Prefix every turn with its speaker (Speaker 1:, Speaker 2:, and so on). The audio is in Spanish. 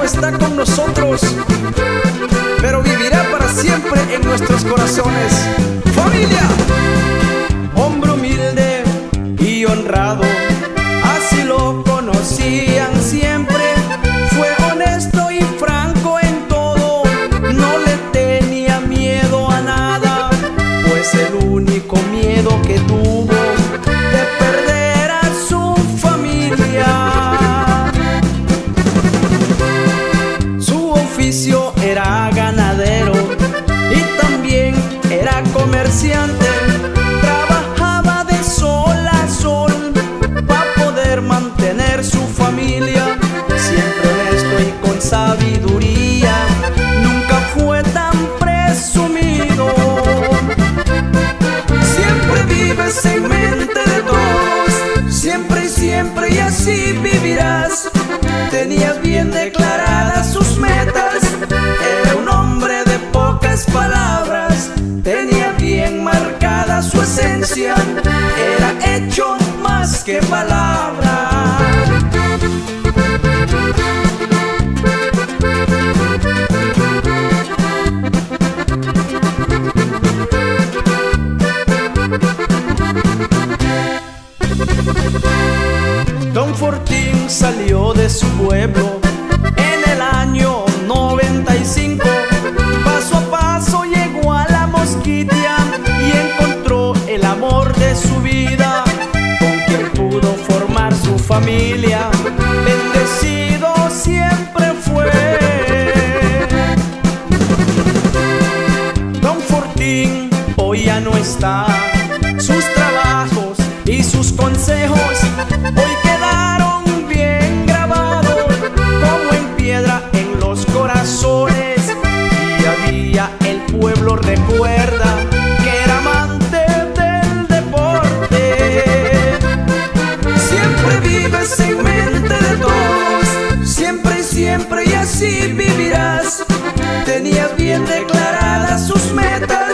Speaker 1: está con nosotros, pero vivirá para siempre en nuestros corazones. ¡Familia! Hombre humilde y honrado, así lo conocían siempre. Fue honesto y franco en todo, no le tenía miedo a nada, pues el único miedo que tuvo de perder a su familia. Su oficio era ganadero y también era comerciante. Trabajaba de sol a sol para poder mantener su familia. Siempre honesto y con sabiduría, nunca fue tan presumido. Siempre vives en mente de todos, siempre y siempre, y así vivirás. Tenías bien declaradas sus metas, era un hombre de pocas palabras. Tenía bien marcada su esencia, era hecho más que palabra. Don Fortín salió de su pueblo en el año 95. Paso a paso llegó a la Mosquitia y encontró el amor de su vida, con quien pudo formar su familia. Bendecido siempre fue. Don Fortín hoy ya no está, sus trabajos y sus consejos hoy quedaron bien grabados como en piedra en los corazones. Día a día el pueblo recuerda que era amante del deporte. Siempre vives en mente de todos, siempre y siempre, y así vivirás. Tenías bien declaradas sus metas,